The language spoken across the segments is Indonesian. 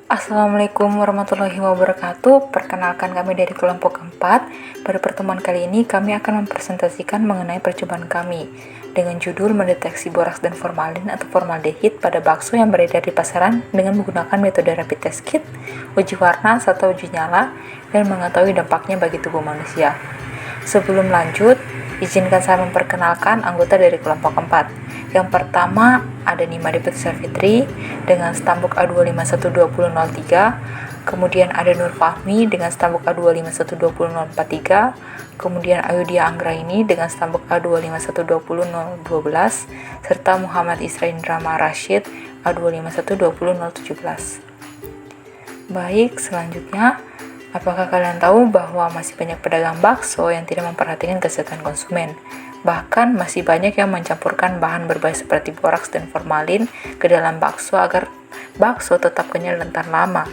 Assalamualaikum warahmatullahi wabarakatuh. Perkenalkan kami dari kelompok 4. Pada pertemuan kali ini kami akan mempresentasikan mengenai percobaan kami dengan judul mendeteksi boraks dan formalin atau formaldehid pada bakso yang beredar di pasaran dengan menggunakan metode rapid test kit, uji warna serta uji nyala, dan mengetahui dampaknya bagi tubuh manusia. Sebelum lanjut, izinkan saya memperkenalkan anggota dari kelompok 4. Yang pertama ada Nimade Putri Savitri dengan stambuk A25120043, kemudian ada Nur Fahmi dengan stambuk A25120043, kemudian Ayudia Anggraini dengan stambuk A25120012, serta Muhammad Isra Indrama Rashid A25120017. Baik, selanjutnya, apakah kalian tahu bahwa masih banyak pedagang bakso yang tidak memperhatikan kesehatan konsumen? Bahkan masih banyak yang mencampurkan bahan berbahaya seperti boraks dan formalin ke dalam bakso agar bakso tetap kenyal dan tahan lama.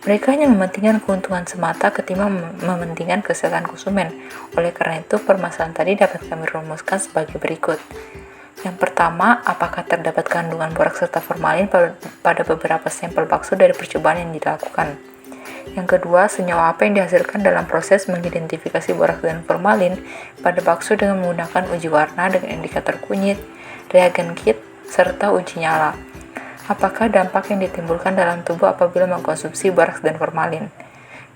Mereka hanya mementingkan keuntungan semata ketimbang mementingkan kesehatan konsumen. Oleh karena itu, permasalahan tadi dapat kami rumuskan sebagai berikut. Yang pertama, apakah terdapat kandungan boraks serta formalin pada beberapa sampel bakso dari percobaan yang dilakukan? Yang kedua, senyawa apa yang dihasilkan dalam proses mengidentifikasi boraks dan formalin pada bakso dengan menggunakan uji warna dengan indikator kunyit, reagen kit, serta uji nyala. Apakah dampak yang ditimbulkan dalam tubuh apabila mengkonsumsi boraks dan formalin?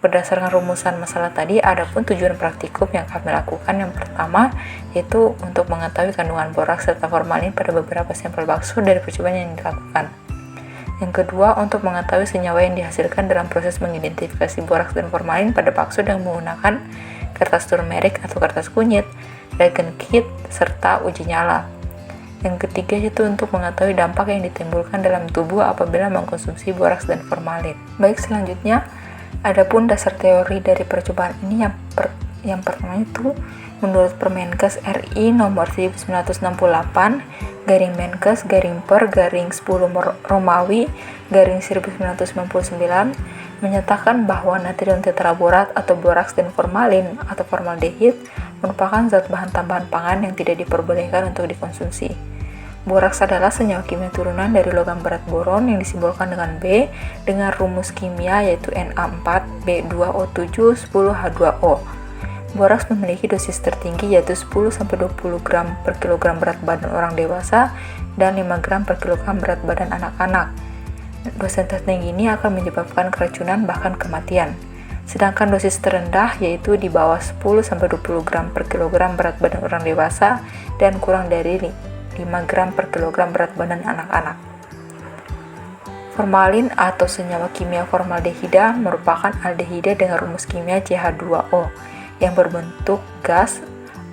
Berdasarkan rumusan masalah tadi, ada pun tujuan praktikum yang kami lakukan. Yang pertama, yaitu untuk mengetahui kandungan boraks serta formalin pada beberapa sampel bakso dari percobaan yang dilakukan. Yang kedua, untuk mengetahui senyawa yang dihasilkan dalam proses mengidentifikasi boraks dan formalin pada bakso dengan menggunakan kertas turmerik atau kertas kunyit, reagen kit, serta uji nyala. Yang ketiga, yaitu untuk mengetahui dampak yang ditimbulkan dalam tubuh apabila mengkonsumsi boraks dan formalin. Baik, selanjutnya, adapun dasar teori dari percobaan ini yang pertama itu menurut Permenkes RI nomor 1998/per/10 Romawi/1999 menyatakan bahwa natrium tetraborat atau boraks dan formalin atau formaldehid merupakan zat bahan tambahan pangan yang tidak diperbolehkan untuk dikonsumsi. Boraks adalah senyawa kimia turunan dari logam berat boron yang disimbolkan dengan B dengan rumus kimia yaitu Na4B2O710H2O. Boraks memiliki dosis tertinggi yaitu 10-20 gram per kilogram berat badan orang dewasa dan 5 gram per kilogram berat badan anak-anak. Dosis tertinggi ini akan menyebabkan keracunan bahkan kematian. Sedangkan dosis terendah yaitu di bawah 10-20 gram per kilogram berat badan orang dewasa dan kurang dari 5 gram per kilogram berat badan anak-anak. Formalin atau senyawa kimia formaldehida merupakan aldehida dengan rumus kimia CH2O yang berbentuk gas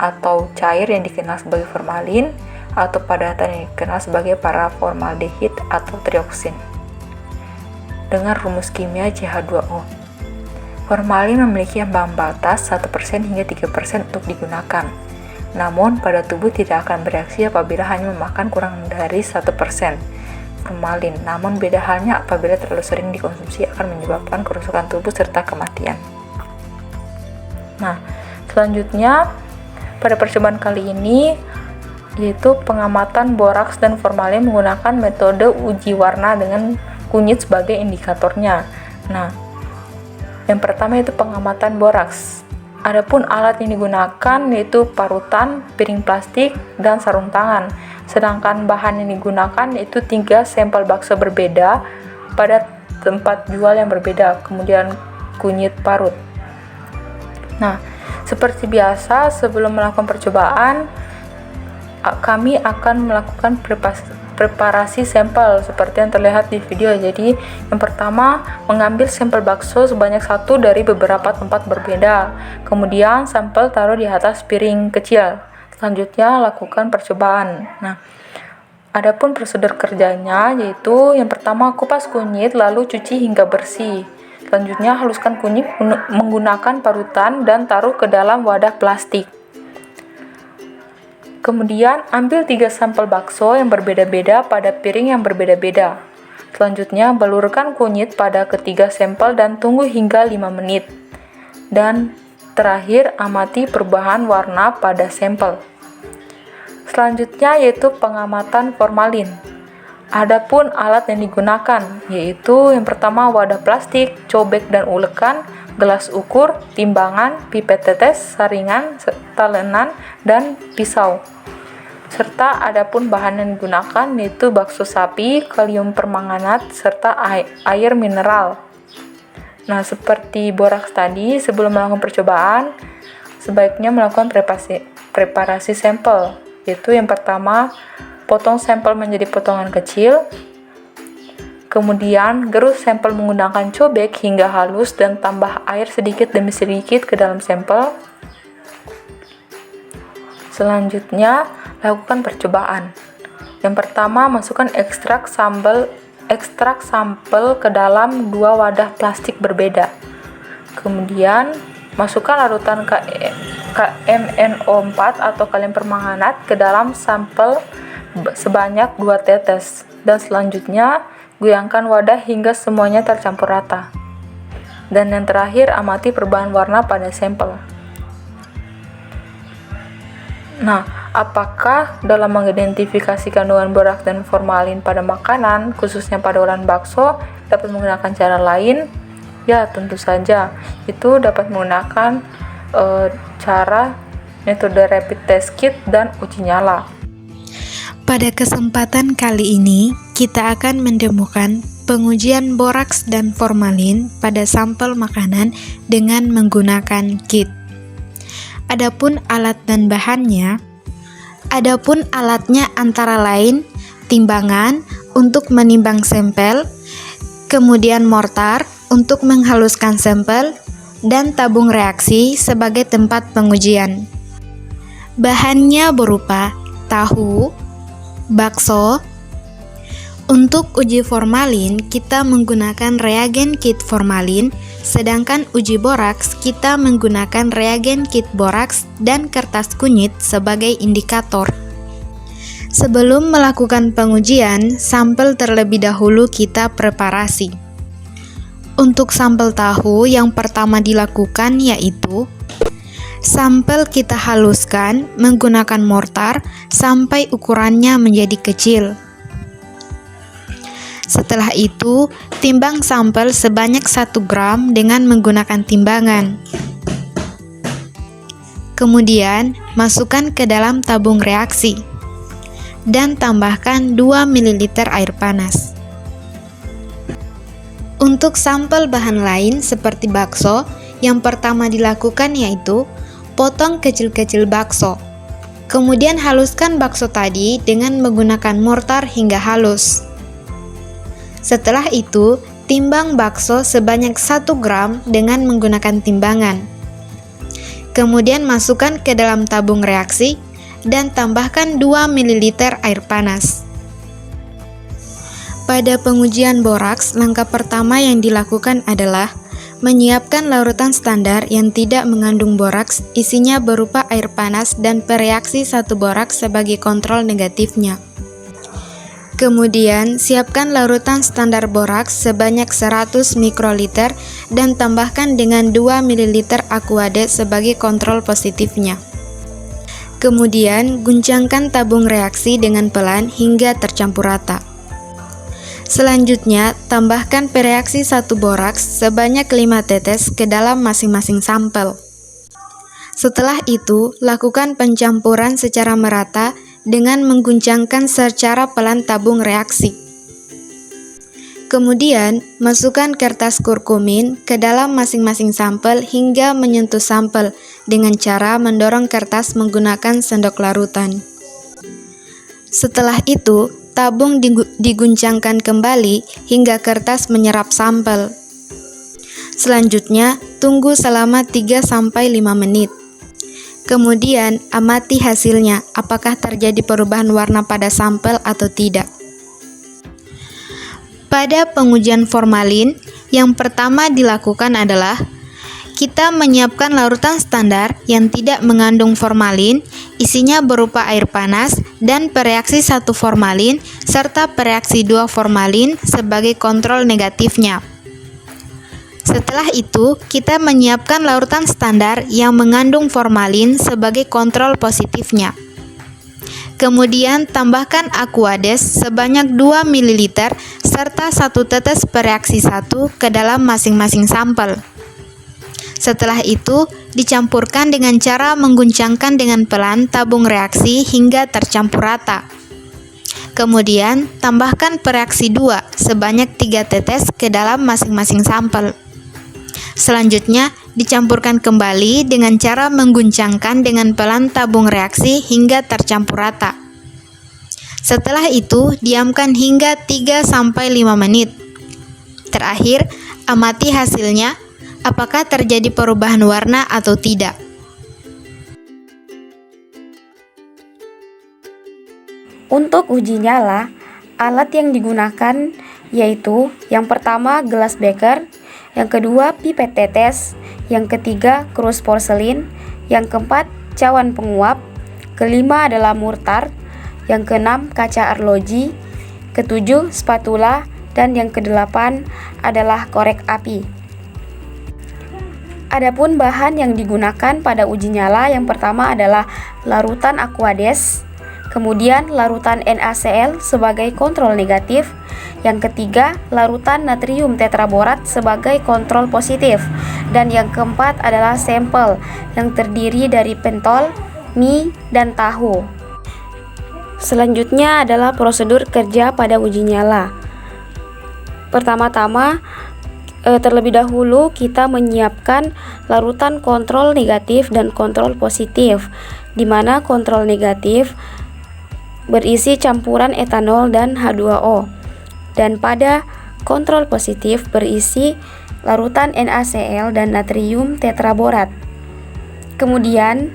atau cair yang dikenal sebagai formalin atau padatan yang dikenal sebagai paraformaldehid atau trioksin dengan rumus kimia CH2O. Formalin memiliki ambang batas 1% hingga 3% untuk digunakan. Namun, pada tubuh tidak akan bereaksi apabila hanya memakan kurang dari 1% formalin. Namun, beda halnya apabila terlalu sering dikonsumsi akan menyebabkan kerusakan tubuh serta kematian. Nah, selanjutnya pada percobaan kali ini yaitu pengamatan boraks dan formalin menggunakan metode uji warna dengan kunyit sebagai indikatornya. Nah, yang pertama itu pengamatan boraks. Adapun alat yang digunakan yaitu parutan, piring plastik, dan sarung tangan. Sedangkan bahan yang digunakan yaitu 3 sampel bakso berbeda pada tempat jual yang berbeda, kemudian kunyit parut. Nah, seperti biasa sebelum melakukan percobaan, kami akan melakukan preparasi sampel seperti yang terlihat di video. Jadi, yang pertama mengambil sampel bakso sebanyak 1 dari beberapa tempat berbeda. Kemudian sampel taruh di atas piring kecil. Selanjutnya lakukan percobaan. Nah, adapun prosedur kerjanya yaitu yang pertama kupas kunyit lalu cuci hingga bersih. Selanjutnya haluskan kunyit menggunakan parutan dan taruh ke dalam wadah plastik. Kemudian ambil 3 sampel bakso yang berbeda-beda pada piring yang berbeda-beda. Selanjutnya balurkan kunyit pada ketiga sampel dan tunggu hingga 5 menit. Dan terakhir amati perubahan warna pada sampel. Selanjutnya yaitu pengamatan formalin. Adapun alat yang digunakan, yaitu yang pertama wadah plastik, cobek dan ulekan, gelas ukur, timbangan, pipet tetes, saringan, talenan, dan pisau. Serta adapun bahan yang digunakan yaitu bakso sapi, kalium permanganat, serta air mineral. Nah, seperti boraks tadi, sebelum melakukan percobaan, sebaiknya melakukan preparasi sampel, yaitu yang pertama, potong sampel menjadi potongan kecil, kemudian gerus sampel menggunakan cobek hingga halus dan tambah air sedikit demi sedikit ke dalam sampel. Selanjutnya, lakukan percobaan. Yang pertama, masukkan ekstrak sampel ke dalam 2 wadah plastik berbeda. Kemudian, masukkan larutan KMNO4 atau kalium permanganat ke dalam sampel sebanyak 2 tetes. Dan selanjutnya, goyangkan wadah hingga semuanya tercampur rata. Dan yang terakhir, amati perubahan warna pada sampel. Nah, apakah dalam mengidentifikasi kandungan boraks dan formalin pada makanan, khususnya pada olahan bakso, dapat menggunakan cara lain? Ya, tentu saja. Itu dapat menggunakan cara metode rapid test kit dan uji nyala. Pada kesempatan kali ini, kita akan menemukan pengujian boraks dan formalin pada sampel makanan dengan menggunakan kit. Adapun alatnya antara lain timbangan untuk menimbang sampel, kemudian mortar untuk menghaluskan sampel, dan tabung reaksi sebagai tempat pengujian. Bahannya berupa tahu, bakso. Untuk uji formalin, kita menggunakan reagen kit formalin, sedangkan uji boraks kita menggunakan reagen kit boraks dan kertas kunyit sebagai indikator. Sebelum melakukan pengujian, sampel terlebih dahulu kita preparasi. Untuk sampel tahu, yang pertama dilakukan yaitu sampel kita haluskan menggunakan mortar sampai ukurannya menjadi kecil. Setelah itu, timbang sampel sebanyak 1 gram dengan menggunakan timbangan. Kemudian, masukkan ke dalam tabung reaksi dan tambahkan 2 ml air panas. Untuk sampel bahan lain seperti bakso, yang pertama dilakukan yaitu potong kecil-kecil bakso. Kemudian haluskan bakso tadi dengan menggunakan mortar hingga halus. Setelah itu, timbang bakso sebanyak 1 gram dengan menggunakan timbangan. Kemudian masukkan ke dalam tabung reaksi dan tambahkan 2 ml air panas. Pada pengujian boraks, langkah pertama yang dilakukan adalah menyiapkan larutan standar yang tidak mengandung boraks, isinya berupa air panas dan pereaksi 1 boraks sebagai kontrol negatifnya. Kemudian, siapkan larutan standar boraks sebanyak 100 mikroliter dan tambahkan dengan 2 ml aquade sebagai kontrol positifnya. Kemudian, guncangkan tabung reaksi dengan pelan hingga tercampur rata. Selanjutnya, tambahkan pereaksi 1 boraks sebanyak 5 tetes ke dalam masing-masing sampel. Setelah itu, lakukan pencampuran secara merata dengan mengguncangkan secara pelan tabung reaksi. Kemudian, masukkan kertas kurkumin ke dalam masing-masing sampel hingga menyentuh sampel dengan cara mendorong kertas menggunakan sendok larutan. Setelah itu, tabung diguncangkan kembali hingga kertas menyerap sampel. Selanjutnya, tunggu selama 3-5 menit. Kemudian, amati hasilnya, apakah terjadi perubahan warna pada sampel atau tidak. Pada pengujian formalin, yang pertama dilakukan adalah kita menyiapkan larutan standar yang tidak mengandung formalin, isinya berupa air panas dan pereaksi 1 formalin serta pereaksi 2 formalin sebagai kontrol negatifnya. Setelah itu, kita menyiapkan larutan standar yang mengandung formalin sebagai kontrol positifnya. Kemudian tambahkan Aquades sebanyak 2 ml serta 1 tetes pereaksi 1 ke dalam masing-masing sampel. Setelah itu, dicampurkan dengan cara mengguncangkan dengan pelan tabung reaksi hingga tercampur rata. Kemudian, tambahkan pereaksi 2 sebanyak 3 tetes ke dalam masing-masing sampel. Selanjutnya, dicampurkan kembali dengan cara mengguncangkan dengan pelan tabung reaksi hingga tercampur rata. Setelah itu, diamkan hingga 3-5 menit. Terakhir, amati hasilnya, apakah terjadi perubahan warna atau tidak. Untuk uji nyala, alat yang digunakan yaitu yang pertama gelas beker, yang kedua pipet tetes, yang ketiga krus porselin, yang keempat cawan penguap, kelima adalah mortar, yang keenam kaca arloji, ketujuh spatula, dan yang kedelapan adalah korek api. Adapun bahan yang digunakan pada uji nyala yang pertama adalah larutan Aquades, kemudian larutan NaCl sebagai kontrol negatif, yang ketiga larutan natrium tetraborat sebagai kontrol positif, dan yang keempat adalah sampel yang terdiri dari pentol, mie, dan tahu. Selanjutnya adalah prosedur kerja pada uji nyala. Pertama-tama, terlebih dahulu kita menyiapkan larutan kontrol negatif dan kontrol positif, di mana kontrol negatif berisi campuran etanol dan H2O, dan pada kontrol positif berisi larutan NaCl dan natrium tetraborat. Kemudian,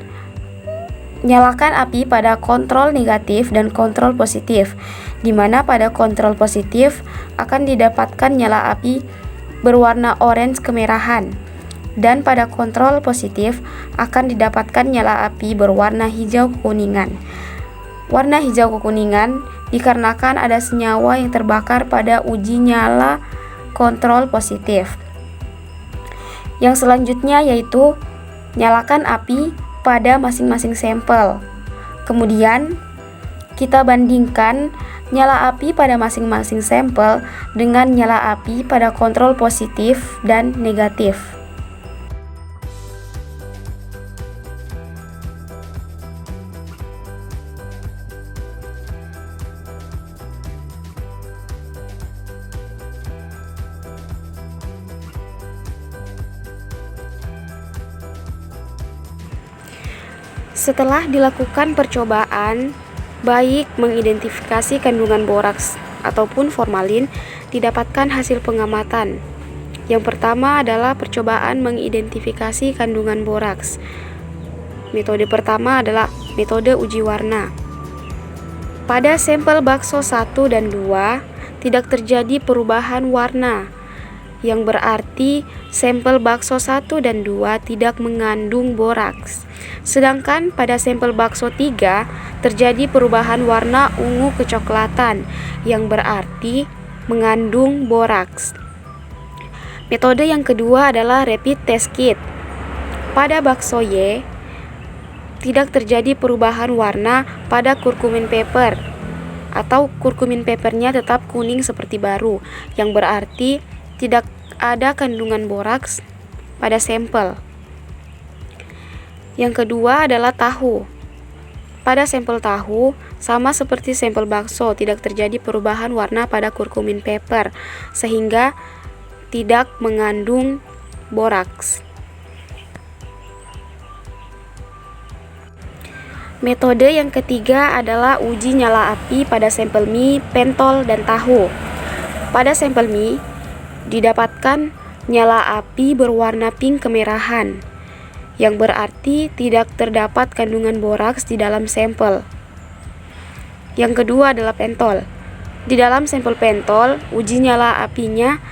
nyalakan api pada kontrol negatif dan kontrol positif, di mana pada kontrol positif akan didapatkan nyala api berwarna orange kemerahan, dan pada kontrol positif akan didapatkan nyala api berwarna hijau kekuningan. Warna hijau kekuningan dikarenakan ada senyawa yang terbakar pada uji nyala kontrol positif. Yang selanjutnya yaitu nyalakan api pada masing-masing sampel. Kemudian kita bandingkan nyala api pada masing-masing sampel dengan nyala api pada kontrol positif dan negatif. Setelah dilakukan percobaan, baik mengidentifikasi kandungan boraks ataupun formalin, didapatkan hasil pengamatan. Yang pertama adalah percobaan mengidentifikasi kandungan boraks. Metode pertama adalah metode uji warna. Pada sampel bakso 1 dan 2 tidak terjadi perubahan warna, yang berarti sampel bakso 1 dan 2 tidak mengandung boraks. Sedangkan pada sampel bakso 3 terjadi perubahan warna ungu kecoklatan, yang berarti mengandung boraks. Metode yang kedua adalah rapid test kit. Pada bakso Y tidak terjadi perubahan warna pada kurkumin paper, atau kurkumin papernya tetap kuning seperti baru, yang berarti tidak ada kandungan boraks pada sampel. Yang kedua adalah tahu. Pada sampel tahu, sama seperti sampel bakso, tidak terjadi perubahan warna pada kurkumin paper, sehingga tidak mengandung boraks. Metode yang ketiga adalah uji nyala api pada sampel mie, pentol, dan tahu. Pada sampel mie, didapatkan nyala api berwarna pink kemerahan, yang berarti tidak terdapat kandungan boraks di dalam sampel. Yang kedua adalah pentol. Di dalam sampel pentol, uji nyala apinya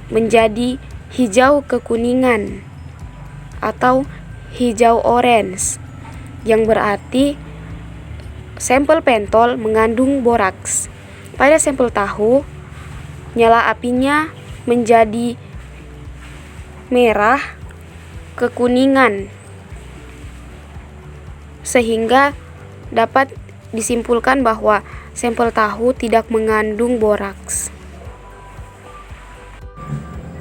menjadi hijau kekuningan atau hijau orange, yang berarti sampel pentol mengandung boraks. Pada sampel tahu, nyala apinya menjadi merah kekuningan, sehingga dapat disimpulkan bahwa sampel tahu tidak mengandung boraks.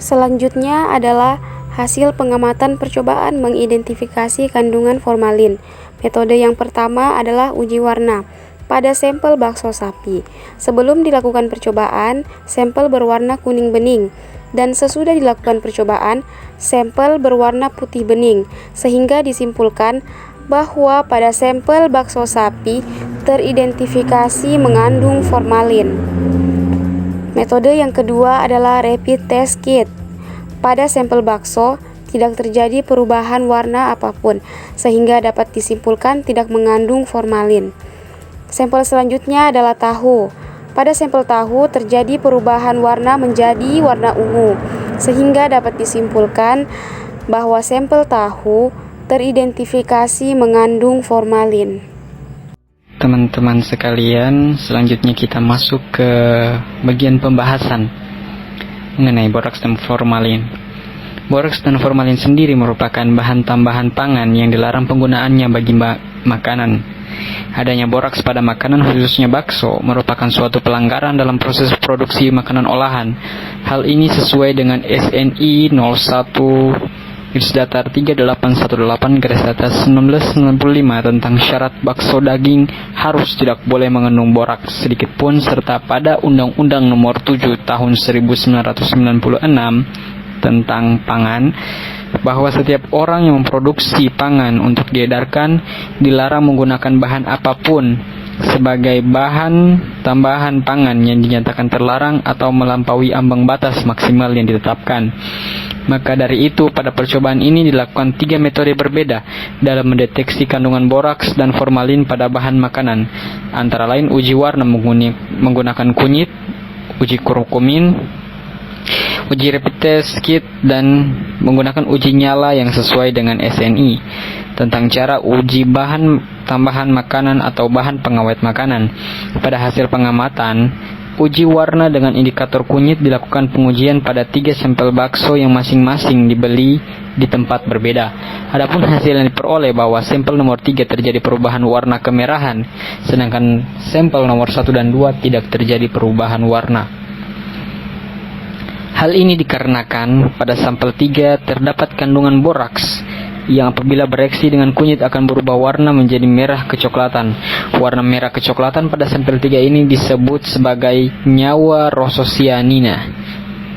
Selanjutnya adalah hasil pengamatan percobaan mengidentifikasi kandungan formalin. Metode yang pertama adalah uji warna pada sampel bakso sapi. Sebelum dilakukan percobaan, sampel berwarna kuning bening, dan sesudah dilakukan percobaan, sampel berwarna putih bening, sehingga disimpulkan bahwa pada sampel bakso sapi teridentifikasi mengandung formalin. Metode yang kedua adalah rapid test kit. Pada sampel bakso tidak terjadi perubahan warna apapun, sehingga dapat disimpulkan tidak mengandung formalin. Sampel selanjutnya adalah tahu. Pada sampel tahu terjadi perubahan warna menjadi warna ungu, sehingga dapat disimpulkan bahwa sampel tahu teridentifikasi mengandung formalin. Teman-teman sekalian, selanjutnya kita masuk ke bagian pembahasan mengenai boraks dan formalin. Boraks dan formalin sendiri merupakan bahan tambahan pangan yang dilarang penggunaannya bagi makanan. Adanya boraks pada makanan, khususnya bakso, merupakan suatu pelanggaran dalam proses produksi makanan olahan. Hal ini sesuai dengan SNI 01/3818/1995 tentang syarat bakso daging harus tidak boleh mengandung boraks sedikit pun, serta pada Undang-Undang Nomor 7 Tahun 1996 tentang pangan, bahwa setiap orang yang memproduksi pangan untuk diedarkan dilarang menggunakan bahan apapun sebagai bahan tambahan pangan yang dinyatakan terlarang atau melampaui ambang batas maksimal yang ditetapkan. Maka dari itu, pada percobaan ini dilakukan 3 metode berbeda dalam mendeteksi kandungan boraks dan formalin pada bahan makanan, antara lain uji warna menggunakan kunyit, uji kurkumin, uji rapid test kit, dan menggunakan uji nyala yang sesuai dengan SNI tentang cara uji bahan tambahan makanan atau bahan pengawet makanan. Pada hasil pengamatan uji warna dengan indikator kunyit dilakukan pengujian pada 3 sampel bakso yang masing-masing dibeli di tempat berbeda. Adapun hasil yang diperoleh bahwa sampel nomor 3 terjadi perubahan warna kemerahan, sedangkan sampel nomor 1 dan 2 tidak terjadi perubahan warna. Hal ini dikarenakan pada sampel 3 terdapat kandungan boraks yang apabila bereaksi dengan kunyit akan berubah warna menjadi merah kecoklatan. Warna merah kecoklatan pada sampel 3 ini disebut sebagai nyawa rososianina.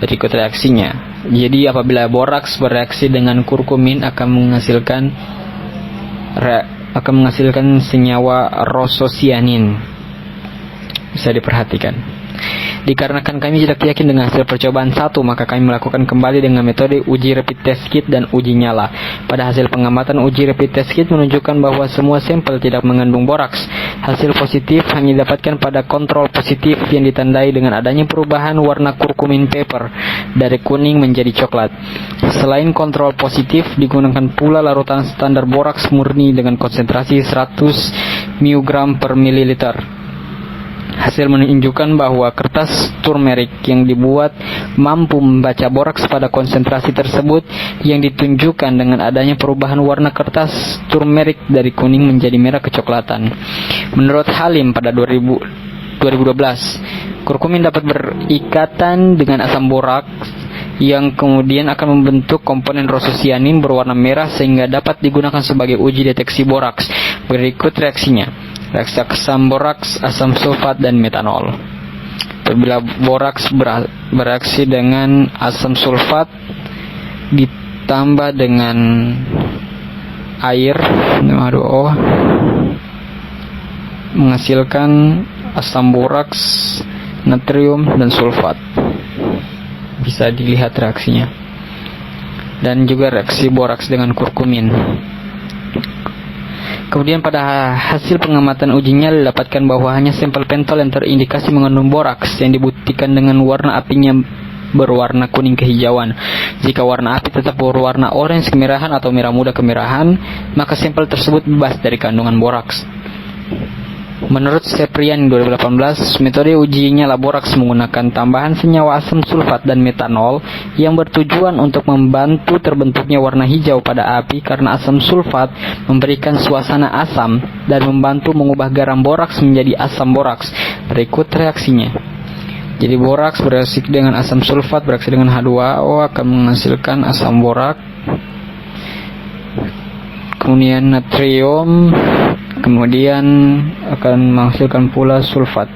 Berikut reaksinya. Jadi apabila boraks bereaksi dengan kurkumin akan menghasilkan senyawa rososianin. Bisa diperhatikan. Dikarenakan kami tidak yakin dengan hasil percobaan 1, maka kami melakukan kembali dengan metode uji rapid test kit dan uji nyala. Pada hasil pengamatan uji rapid test kit menunjukkan bahwa semua sampel tidak mengandung boraks. Hasil positif hanya didapatkan pada kontrol positif yang ditandai dengan adanya perubahan warna kurkumin paper dari kuning menjadi coklat. Selain kontrol positif, digunakan pula larutan standar boraks murni dengan konsentrasi 100 mg per mililiter. Hasil menunjukkan bahwa kertas turmeric yang dibuat mampu membaca boraks pada konsentrasi tersebut, yang ditunjukkan dengan adanya perubahan warna kertas turmeric dari kuning menjadi merah kecoklatan. Menurut Halim pada 2012, kurkumin dapat berikatan dengan asam boraks yang kemudian akan membentuk komponen rososianin berwarna merah sehingga dapat digunakan sebagai uji deteksi boraks. Berikut reaksinya. Reaksi asam boraks, asam sulfat, dan metanol. Apabila boraks bereaksi dengan asam sulfat ditambah dengan air H2O menghasilkan asam boraks, natrium, dan sulfat. Bisa dilihat reaksinya. Dan juga reaksi boraks dengan kurkumin. Kemudian pada hasil pengamatan ujinya didapatkan bahwa hanya sampel pentol yang terindikasi mengandung boraks yang dibuktikan dengan warna apinya berwarna kuning kehijauan. Jika warna api tetap berwarna orange kemerahan atau merah muda kemerahan, maka sampel tersebut bebas dari kandungan boraks. Menurut Seprian 2018, metode uji nyala boraks menggunakan tambahan senyawa asam sulfat dan metanol yang bertujuan untuk membantu terbentuknya warna hijau pada api karena asam sulfat memberikan suasana asam dan membantu mengubah garam boraks menjadi asam boraks. Berikut reaksinya. Jadi boraks bereaksi dengan asam sulfat bereaksi dengan H2O akan menghasilkan asam borak. Kemudian natrium, kemudian akan menghasilkan pula sulfat.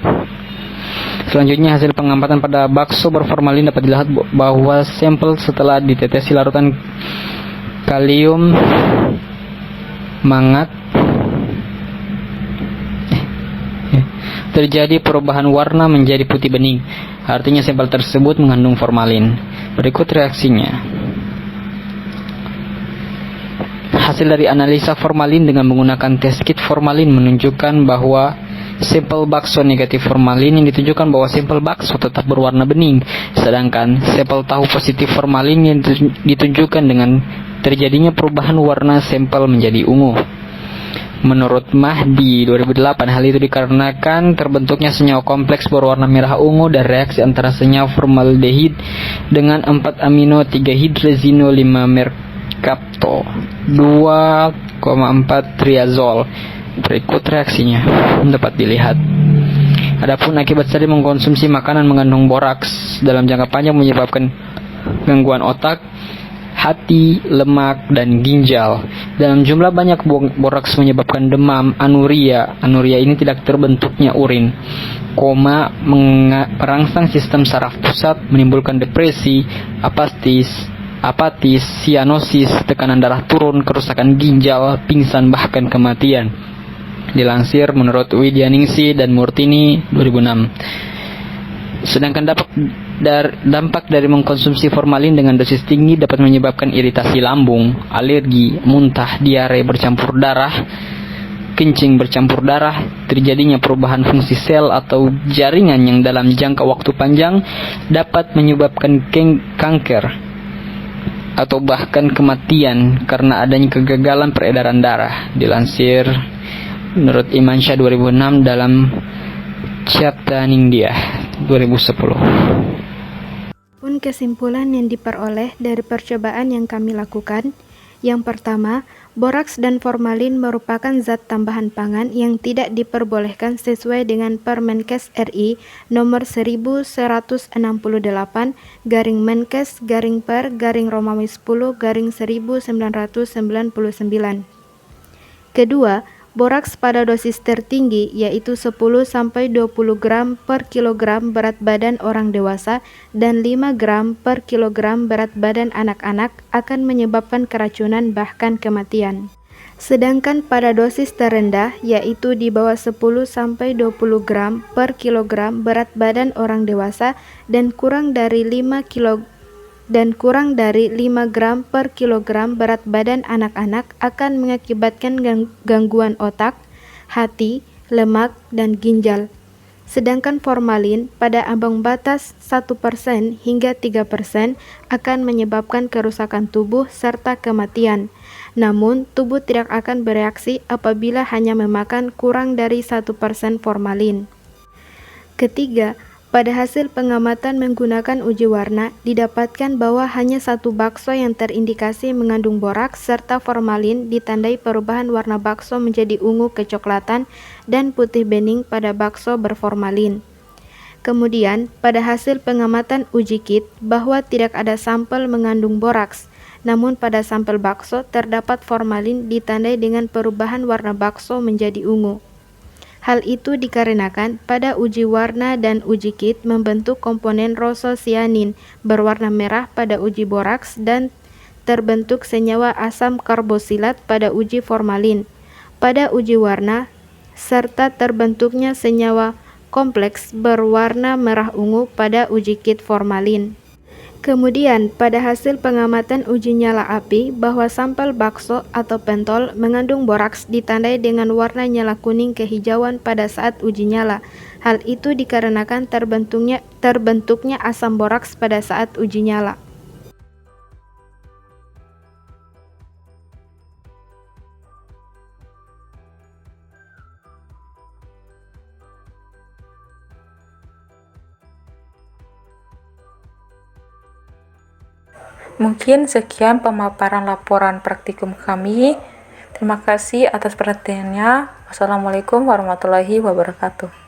Selanjutnya hasil pengamatan pada bakso berformalin dapat dilihat bahwa sampel setelah ditetesi larutan kalium mangat terjadi perubahan warna menjadi putih bening. Artinya sampel tersebut mengandung formalin. Berikut reaksinya. Hasil dari analisa formalin dengan menggunakan test kit formalin menunjukkan bahwa sampel bakso negatif formalin yang ditunjukkan bahwa sampel bakso tetap berwarna bening, sedangkan sampel tahu positif formalin yang ditunjukkan dengan terjadinya perubahan warna sampel menjadi ungu. Menurut Mahdi 2008, hal itu dikarenakan terbentuknya senyawa kompleks berwarna merah ungu dan reaksi antara senyawa formaldehid dengan 4 amino 3 hidrazino 5 merkapto 2,4 triazol. Berikut reaksinya dapat dilihat. Adapun akibat sering mengkonsumsi makanan mengandung boraks dalam jangka panjang menyebabkan gangguan otak, hati, lemak, dan ginjal. Dalam jumlah banyak, boraks menyebabkan demam, anuria. Anuria ini tidak terbentuknya urin, koma, merangsang sistem saraf pusat, menimbulkan depresi, apatis, sianosis, tekanan darah turun, kerusakan ginjal, pingsan, bahkan kematian. Dilansir menurut Widyaningsih dan Murtini 2006. Sedangkan dampak dari mengkonsumsi formalin dengan dosis tinggi dapat menyebabkan iritasi lambung, alergi, muntah, diare bercampur darah, kencing bercampur darah, terjadinya perubahan fungsi sel atau jaringan yang dalam jangka waktu panjang dapat menyebabkan kanker atau bahkan kematian karena adanya kegagalan peredaran darah. Dilansir menurut Imansyah 2006 dalam Chapta Ningdia 2010. Pun kesimpulan yang diperoleh dari percobaan yang kami lakukan, yang pertama, boraks dan formalin merupakan zat tambahan pangan yang tidak diperbolehkan sesuai dengan Permenkes RI nomor 11-Menkes-Per-Romawi 10-1999. Kedua, boraks pada dosis tertinggi yaitu 10-20 gram per kilogram berat badan orang dewasa dan 5 gram per kilogram berat badan anak-anak akan menyebabkan keracunan bahkan kematian. Sedangkan pada dosis terendah yaitu di bawah 10-20 gram per kilogram berat badan orang dewasa dan kurang dari 5 gram per kilogram berat badan anak-anak akan mengakibatkan gangguan otak, hati, lemak, dan ginjal. Sedangkan formalin pada ambang batas 1% hingga 3% akan menyebabkan kerusakan tubuh serta kematian. Namun, tubuh tidak akan bereaksi apabila hanya memakan kurang dari 1% formalin. Ketiga, pada hasil pengamatan menggunakan uji warna, didapatkan bahwa hanya satu bakso yang terindikasi mengandung boraks serta formalin ditandai perubahan warna bakso menjadi ungu kecoklatan dan putih bening pada bakso berformalin. Kemudian, pada hasil pengamatan uji kit bahwa tidak ada sampel mengandung boraks, namun pada sampel bakso terdapat formalin ditandai dengan perubahan warna bakso menjadi ungu. Hal itu dikarenakan pada uji warna dan uji kit membentuk komponen rososianin berwarna merah pada uji boraks dan terbentuk senyawa asam karbosilat pada uji formalin. Pada uji warna, serta terbentuknya senyawa kompleks berwarna merah ungu pada uji kit formalin. Kemudian, pada hasil pengamatan uji nyala api bahwa sampel bakso atau pentol mengandung boraks ditandai dengan warna nyala kuning kehijauan pada saat uji nyala. Hal itu dikarenakan terbentuknya asam boraks pada saat uji nyala. Mungkin sekian pemaparan laporan praktikum kami. Terima kasih atas perhatiannya. Wassalamualaikum warahmatullahi wabarakatuh.